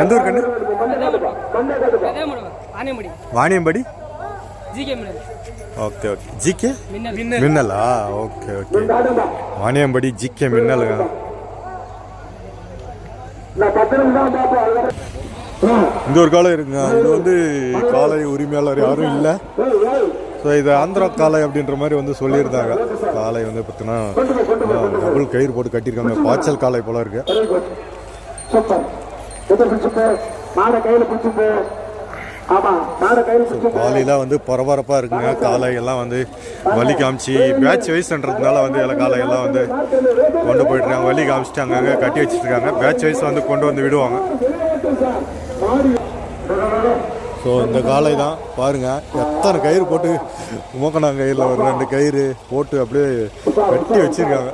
எந்த ஊர் கண்ணு? வாணியம்படி. Okay okay. ஜிகே மின்னலா? Okay okay. வாணியம்படி ஜிகே மின்னலுங்க. இந்த ஒரு காலை இருக்குங்க. இது வந்து காலை உரிமையாளர் யாரும் இல்லை. ஸோ இது ஆந்திரா காளை அப்படின்ற மாதிரி வந்து சொல்லியிருந்தாங்க. காளை வந்து பார்த்தீங்கன்னா டபுள் கயிறு போட்டு கட்டியிருக்காங்க. பாய்ச்சல் காளை போல இருக்கு. காலையெல்லாம் வந்து பரபரப்பாக இருக்குங்க. காலை எல்லாம் வந்து வலி காமிச்சு பேட்ச் வைஸ்ன்றதுனால வந்து எல்லா காலையெல்லாம் வந்து கொண்டு போயிட்டுருக்காங்க. வலி காமிச்சிட்டு அங்கங்கே கட்டி வச்சுருக்காங்க. பேட்ச் வைஸ் வந்து கொண்டு வந்து விடுவாங்க. ஸோ இந்த காலை தான் பாருங்கள், எத்தனை கயிறு போட்டு மூக்கணாங்க. கயிறில் ஒரு 2 கயிறு போட்டு அப்படியே கட்டி வச்சுருக்காங்க.